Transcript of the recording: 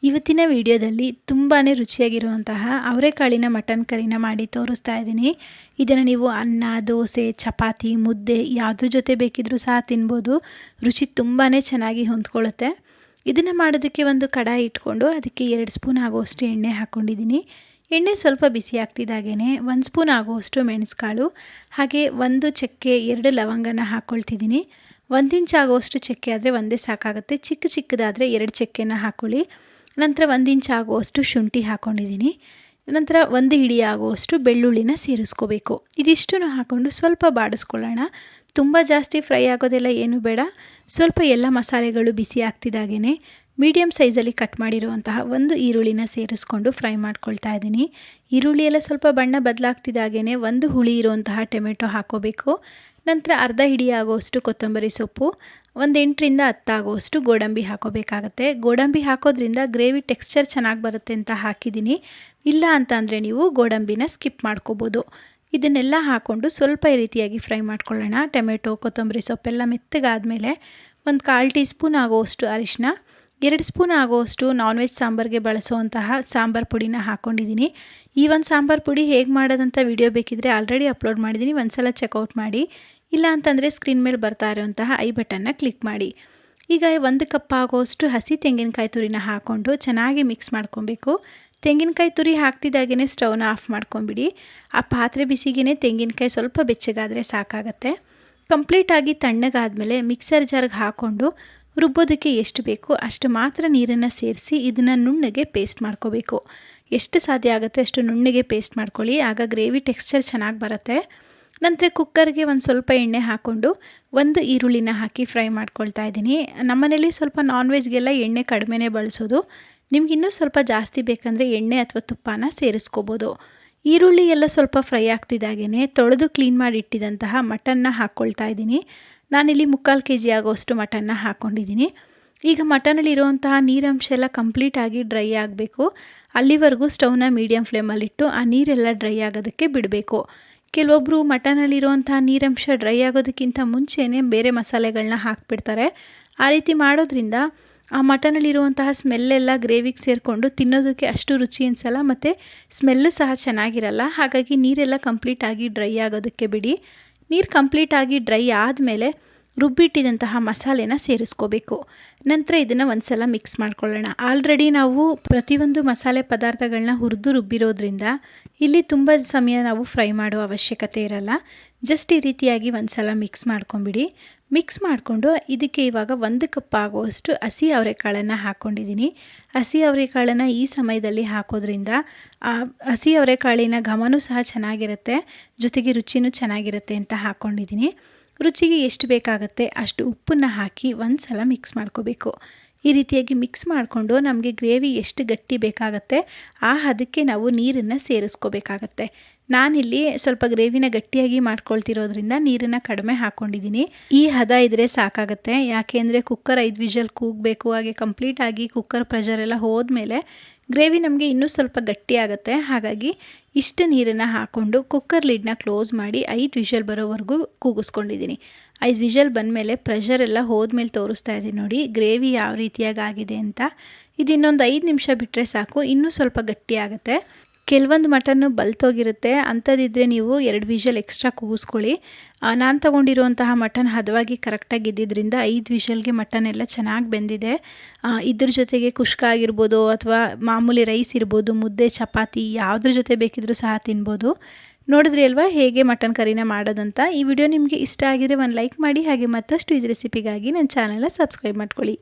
ಇವತ್ತಿನ ವಿಡಿಯೋದಲ್ಲಿ ತುಂಬಾ ರುಚಿಯಾಗಿರುವಂತಹ ಅವರೆಕಾಳಿನ ಮಟನ್ ಕರಿನ ಮಾಡಿ ತೋರಿಸ್ತಾ ಇದ್ದೀನಿ. ಇದನ್ನು ನೀವು ಅನ್ನ, ದೋಸೆ, ಚಪಾತಿ, ಮುದ್ದೆ ಯಾವುದ್ರ ಜೊತೆ ಬೇಕಿದ್ರೂ ಸಹ ತಿನ್ಬೋದು. ರುಚಿ ತುಂಬಾ ಚೆನ್ನಾಗಿ ಹೊಂದ್ಕೊಳ್ಳುತ್ತೆ. ಇದನ್ನು ಮಾಡೋದಕ್ಕೆ ಒಂದು ಕಡಾಯಿ ಇಟ್ಕೊಂಡು ಅದಕ್ಕೆ 2 ಸ್ಪೂನ್ ಆಗುವಷ್ಟು ಎಣ್ಣೆ ಹಾಕ್ಕೊಂಡಿದ್ದೀನಿ. ಎಣ್ಣೆ ಸ್ವಲ್ಪ ಬಿಸಿ ಆಗ್ತಿದ್ದಾಗೇ 1 ಸ್ಪೂನ್ ಆಗುವಷ್ಟು ಮೆಣಸುಕಾಳು, ಹಾಗೆ 1 ಚಕ್ಕೆ 2 ಲವಂಗನ ಹಾಕ್ಕೊಳ್ತಿದ್ದೀನಿ. 1 ಇಂಚ್ ಆಗುವಷ್ಟು ಚಕ್ಕೆ ಆದರೆ ಒಂದೇ ಸಾಕಾಗುತ್ತೆ. ಚಿಕ್ಕದಾದರೆ 2 ಚಕ್ಕೆನ ಹಾಕ್ಕೊಳ್ಳಿ. ನಂತರ 1 ಇಂಚ್ ಆಗುವಷ್ಟು ಶುಂಠಿ ಹಾಕ್ಕೊಂಡಿದ್ದೀನಿ. ನಂತರ 1 ಹಿಡಿ ಆಗುವಷ್ಟು ಬೆಳ್ಳುಳ್ಳಿನ ಸೇರಿಸ್ಕೋಬೇಕು. ಇದಿಷ್ಟನ್ನು ಹಾಕ್ಕೊಂಡು ಸ್ವಲ್ಪ ಬಾಡಿಸ್ಕೊಳ್ಳೋಣ. ತುಂಬ ಜಾಸ್ತಿ ಫ್ರೈ ಆಗೋದೆಲ್ಲ ಏನು ಬೇಡ. ಸ್ವಲ್ಪ ಎಲ್ಲ ಮಸಾಲೆಗಳು ಬಿಸಿ ಆಗ್ತಿದ್ದಾಗೇ ಮೀಡಿಯಮ್ ಸೈಜಲ್ಲಿ ಕಟ್ ಮಾಡಿರುವಂತಹ 1 ಈರುಳ್ಳಿನ ಸೇರಿಸ್ಕೊಂಡು ಫ್ರೈ ಮಾಡ್ಕೊಳ್ತಾ ಇದ್ದೀನಿ. ಈರುಳ್ಳಿ ಎಲ್ಲ ಸ್ವಲ್ಪ ಬಣ್ಣ ಬದಲಾಗ್ತಿದ್ದಾಗೇ 1 ಹುಳಿ ಇರುವಂತಹ ಟೊಮೆಟೊ ಹಾಕ್ಕೋಬೇಕು. ನಂತರ ಅರ್ಧ ಹಿಡಿ ಆಗುವಷ್ಟು ಕೊತ್ತಂಬರಿ ಸೊಪ್ಪು, 8ರಿಂದ 10 ಆಗುವಷ್ಟು ಗೋಡಂಬಿ ಹಾಕೋಬೇಕಾಗತ್ತೆ. ಗೋಡಂಬಿ ಹಾಕೋದ್ರಿಂದ ಗ್ರೇವಿ ಟೆಕ್ಸ್ಚರ್ ಚೆನ್ನಾಗಿ ಬರುತ್ತೆ ಅಂತ ಹಾಕಿದ್ದೀನಿ. ಇಲ್ಲ ಅಂತ ಅಂದರೆ ನೀವು ಗೋಡಂಬಿನ ಸ್ಕಿಪ್ ಮಾಡ್ಕೋಬೋದು. ಇದನ್ನೆಲ್ಲ ಹಾಕ್ಕೊಂಡು ಸ್ವಲ್ಪ ಈ ರೀತಿಯಾಗಿ ಫ್ರೈ ಮಾಡ್ಕೊಳ್ಳೋಣ. ಟೊಮೆಟೊ, ಕೊತ್ತಂಬರಿ ಸೊಪ್ಪೆಲ್ಲ ಮೆತ್ತಗಾದಮೇಲೆ 1/4 ಟೀ ಸ್ಪೂನ್ ಆಗುವಷ್ಟು ಅರಿಶಿನ, 2 ಸ್ಪೂನ್ ಆಗುವಷ್ಟು ನಾನ್ ವೆಜ್ ಸಾಂಬಾರಿಗೆ ಬಳಸುವಂತಹ ಸಾಂಬಾರು ಪುಡಿನ ಹಾಕ್ಕೊಂಡಿದ್ದೀನಿ. ಈ ಒಂದು ಸಾಂಬಾರು ಪುಡಿ ಹೇಗೆ ಮಾಡೋದಂತ ವಿಡಿಯೋ ಬೇಕಿದ್ದರೆ ಆಲ್ರೆಡಿ ಅಪ್ಲೋಡ್ ಮಾಡಿದ್ದೀನಿ, ಒಂದ್ಸಲ ಚೆಕ್ಔಟ್ ಮಾಡಿ. ಇಲ್ಲ ಅಂತಂದರೆ ಸ್ಕ್ರೀನ್ ಮೇಲೆ ಬರ್ತಾ ಇರುವಂತಹ ಐ ಬಟನ್ನ ಕ್ಲಿಕ್ ಮಾಡಿ. ಈಗ 1 ಕಪ್ ಆಗುವಷ್ಟು ಹಸಿ ತೆಂಗಿನಕಾಯಿ ತುರಿನ ಹಾಕ್ಕೊಂಡು ಚೆನ್ನಾಗಿ ಮಿಕ್ಸ್ ಮಾಡ್ಕೊಬೇಕು. ತೆಂಗಿನಕಾಯಿ ತುರಿ ಹಾಕ್ತಿದ್ದಾಗೇ ಸ್ಟವ್ನ ಆಫ್ ಮಾಡ್ಕೊಂಬಿಡಿ. ಆ ಪಾತ್ರೆ ಬಿಸಿಗೇ ತೆಂಗಿನಕಾಯಿ ಸ್ವಲ್ಪ ಬೆಚ್ಚಗಾದರೆ ಸಾಕಾಗತ್ತೆ. ಕಂಪ್ಲೀಟಾಗಿ ತಣ್ಣಗಾದಮೇಲೆ ಮಿಕ್ಸರ್ ಜಾರ್ಗೆ ಹಾಕ್ಕೊಂಡು ರುಬ್ಬೋದಕ್ಕೆ ಎಷ್ಟು ಬೇಕೋ ಅಷ್ಟು ಮಾತ್ರ ನೀರನ್ನು ಸೇರಿಸಿ ಇದನ್ನು ನುಣ್ಣಗೆ ಪೇಸ್ಟ್ ಮಾಡ್ಕೋಬೇಕು. ಎಷ್ಟು ಸಾಧ್ಯ ಆಗುತ್ತೆ ಅಷ್ಟು ನುಣ್ಣಗೆ ಪೇಸ್ಟ್ ಮಾಡ್ಕೊಳ್ಳಿ, ಆಗ ಗ್ರೇವಿ ಟೆಕ್ಸ್ಚರ್ ಚೆನ್ನಾಗಿ ಬರುತ್ತೆ. ನಂತರ ಕುಕ್ಕರ್ಗೆ ಒಂದು ಸ್ವಲ್ಪ ಎಣ್ಣೆ ಹಾಕ್ಕೊಂಡು 1 ಈರುಳ್ಳಿನ ಹಾಕಿ ಫ್ರೈ ಮಾಡ್ಕೊಳ್ತಾ ಇದ್ದೀನಿ. ನಮ್ಮನೇಲಿ ಸ್ವಲ್ಪ ನಾನ್ ವೆಜ್ಗೆಲ್ಲ ಎಣ್ಣೆ ಕಡಿಮೆನೇ ಬಳಸೋದು. ನಿಮ್ಗೆ ಇನ್ನೂ ಸ್ವಲ್ಪ ಜಾಸ್ತಿ ಬೇಕಂದರೆ ಎಣ್ಣೆ ಅಥವಾ ತುಪ್ಪನ ಸೇರಿಸ್ಕೋಬೋದು. ಈರುಳ್ಳಿ ಎಲ್ಲ ಸ್ವಲ್ಪ ಫ್ರೈ ಆಗ್ತಿದ್ದಾಗೇ ತೊಳೆದು ಕ್ಲೀನ್ ಮಾಡಿ ಇಟ್ಟಿದ್ದಂತಹ ಮಟನ್ನ ಹಾಕ್ಕೊಳ್ತಾ ಇದ್ದೀನಿ. ನಾನಿಲ್ಲಿ 3/4 kg ಆಗೋಷ್ಟು ಮಟನ್ನ ಹಾಕ್ಕೊಂಡಿದ್ದೀನಿ. ಈಗ ಮಟನಲ್ಲಿರುವಂತಹ ನೀರಂಶ ಎಲ್ಲ ಕಂಪ್ಲೀಟಾಗಿ ಡ್ರೈ ಆಗಬೇಕು. ಅಲ್ಲಿವರೆಗೂ ಸ್ಟವ್ನ ಮೀಡಿಯಮ್ ಫ್ಲೇಮಲ್ಲಿಟ್ಟು ಆ ನೀರೆಲ್ಲ ಡ್ರೈ ಆಗೋದಕ್ಕೆ ಬಿಡಬೇಕು. ಕೆಲವೊಬ್ಬರು ಮಟನಲ್ಲಿರುವಂತಹ ನೀರಂಶ ಡ್ರೈ ಆಗೋದಕ್ಕಿಂತ ಮುಂಚೆನೇ ಬೇರೆ ಮಸಾಲೆಗಳನ್ನ ಹಾಕಿಬಿಡ್ತಾರೆ. ಆ ರೀತಿ ಮಾಡೋದ್ರಿಂದ ಆ ಮಟನಲ್ಲಿರುವಂತಹ ಸ್ಮೆಲ್ಲೆಲ್ಲ ಗ್ರೇವಿಗೆ ಸೇರಿಕೊಂಡು ತಿನ್ನೋದಕ್ಕೆ ಅಷ್ಟು ರುಚಿ ಅನಿಸಲ್ಲ ಮತ್ತು ಸ್ಮೆಲ್ಲು ಸಹ ಚೆನ್ನಾಗಿರಲ್ಲ. ಹಾಗಾಗಿ ನೀರೆಲ್ಲ ಕಂಪ್ಲೀಟಾಗಿ ಡ್ರೈ ಆಗೋದಕ್ಕೆ ಬಿಡಿ. ನೀರು ಕಂಪ್ಲೀಟಾಗಿ ಡ್ರೈ ಆದಮೇಲೆ ರುಬ್ಬಿಟ್ಟಿದಂತಹ ಮಸಾಲೆನ ಸೇರಿಸ್ಕೋಬೇಕು. ನಂತರ ಇದನ್ನು ಒಂದು ಸಲ ಮಿಕ್ಸ್ ಮಾಡ್ಕೊಳ್ಳೋಣ. ಆಲ್ರೆಡಿ ನಾವು ಪ್ರತಿಯೊಂದು ಮಸಾಲೆ ಪದಾರ್ಥಗಳನ್ನ ಹುರಿದು ರುಬ್ಬಿರೋದ್ರಿಂದ ಇಲ್ಲಿ ತುಂಬ ಸಮಯ ನಾವು ಫ್ರೈ ಮಾಡೋ ಅವಶ್ಯಕತೆ ಇರಲ್ಲ. ಜಸ್ಟ್ ಈ ರೀತಿಯಾಗಿ ಒಂದು ಸಲ ಮಿಕ್ಸ್ ಮಾಡ್ಕೊಂಬಿಡಿ. ಮಿಕ್ಸ್ ಮಾಡಿಕೊಂಡು ಇದಕ್ಕೆ ಇವಾಗ 1 ಕಪ್ ಆಗುವಷ್ಟು ಹಸಿ ಅವರೆಕಾಳನ್ನು ಹಾಕ್ಕೊಂಡಿದ್ದೀನಿ. ಹಸಿ ಅವರೆಕಾಳನ್ನು ಈ ಸಮಯದಲ್ಲಿ ಹಾಕೋದ್ರಿಂದ ಹಸಿ ಅವರೆಕಾಳಿನ ಘಮನೂ ಸಹ ಚೆನ್ನಾಗಿರುತ್ತೆ, ಜೊತೆಗೆ ರುಚಿನೂ ಚೆನ್ನಾಗಿರುತ್ತೆ ಅಂತ ಹಾಕ್ಕೊಂಡಿದ್ದೀನಿ. ರುಚಿಗೆ ಎಷ್ಟು ಬೇಕಾಗುತ್ತೆ ಅಷ್ಟು ಉಪ್ಪನ್ನು ಹಾಕಿ ಒಂದು ಸಲ ಮಿಕ್ಸ್ ಮಾಡ್ಕೋಬೇಕು. ಈ ರೀತಿಯಾಗಿ ಮಿಕ್ಸ್ ಮಾಡಿಕೊಂಡು ನಮಗೆ ಗ್ರೇವಿ ಎಷ್ಟು ಗಟ್ಟಿ ಬೇಕಾಗತ್ತೆ ಆ ಹದಕ್ಕೆ ನಾವು ನೀರನ್ನು ಸೇರಿಸ್ಕೋಬೇಕಾಗತ್ತೆ. ನಾನಿಲ್ಲಿ ಸ್ವಲ್ಪ ಗ್ರೇವಿನ ಗಟ್ಟಿಯಾಗಿ ಮಾಡ್ಕೊಳ್ತಿರೋದ್ರಿಂದ ನೀರನ್ನು ಕಡಿಮೆ ಹಾಕ್ಕೊಂಡಿದ್ದೀನಿ. ಈ ಹದ ಇದ್ದರೆ ಸಾಕಾಗುತ್ತೆ. ಯಾಕೆ ಅಂದರೆ ಕುಕ್ಕರ್ 5 ವಿಷಲ್ ಕೂಗಬೇಕು. ಹಾಗೆ ಕಂಪ್ಲೀಟಾಗಿ ಕುಕ್ಕರ್ ಪ್ರೆಷರೆಲ್ಲ ಹೋದ್ಮೇಲೆ ಗ್ರೇವಿ ನಮಗೆ ಇನ್ನೂ ಸ್ವಲ್ಪ ಗಟ್ಟಿ ಆಗುತ್ತೆ. ಹಾಗಾಗಿ ಇಷ್ಟು ನೀರನ್ನು ಹಾಕ್ಕೊಂಡು ಕುಕ್ಕರ್ ಲಿಡ್ನ ಕ್ಲೋಸ್ ಮಾಡಿ 5 ವಿಷಲ್ ಬರೋವರೆಗೂ ಕೂಗಿಸ್ಕೊಂಡಿದ್ದೀನಿ. 5 ವಿಷಲ್ ಬಂದಮೇಲೆ ಪ್ರೆಷರೆಲ್ಲ ಹೋದ್ಮೇಲೆ ತೋರಿಸ್ತಾ ಇದ್ದೀನಿ ನೋಡಿ ಗ್ರೇವಿ ಯಾವ ರೀತಿಯಾಗಿ ಆಗಿದೆ ಅಂತ. ಇದು ಇನ್ನೊಂದು 5 ನಿಮಿಷ ಬಿಟ್ಟರೆ ಸಾಕು, ಇನ್ನೂ ಸ್ವಲ್ಪ ಗಟ್ಟಿ ಆಗುತ್ತೆ. ಕೆಲವೊಂದು ಮಟನ್ನು ಬಲ್ತೋಗಿರುತ್ತೆ, ಅಂಥದ್ದಿದ್ದರೆ ನೀವು 2 ವಿಷಲ್ ಎಕ್ಸ್ಟ್ರಾ ಕೂಗಿಸ್ಕೊಳ್ಳಿ. ನಾನು ತೊಗೊಂಡಿರುವಂತಹ ಮಟನ್ ಹದವಾಗಿ ಕರೆಕ್ಟಾಗಿ ಇದ್ದಿದ್ದರಿಂದ 5 ವಿಷಲ್ಗೆ ಮಟನ್ ಎಲ್ಲ ಚೆನ್ನಾಗಿ ಬೆಂದಿದೆ. ಇದ್ರ ಜೊತೆಗೆ ಕುಷ್ಕ ಆಗಿರ್ಬೋದು ಅಥವಾ ಮಾಮೂಲಿ ರೈಸ್ ಇರ್ಬೋದು, ಮುದ್ದೆ, ಚಪಾತಿ ಯಾವುದ್ರ ಜೊತೆ ಬೇಕಿದ್ರೂ ಸಹ ತಿನ್ಬೋದು. ನೋಡಿದ್ರಿ ಅಲ್ವಾ ಹೇಗೆ ಮಟನ್ ಕರಿನ ಮಾಡೋದಂತ. ಈ ವಿಡಿಯೋ ನಿಮಗೆ ಇಷ್ಟ ಆಗಿದ್ರೆ ಒಂದು ಲೈಕ್ ಮಾಡಿ, ಹಾಗೆ ಮತ್ತಷ್ಟು ಈ ರೆಸಿಪಿಗಾಗಿ ನನ್ನ ಚಾನಲ್ನ ಸಬ್ಸ್ಕ್ರೈಬ್ ಮಾಡ್ಕೊಳ್ಳಿ.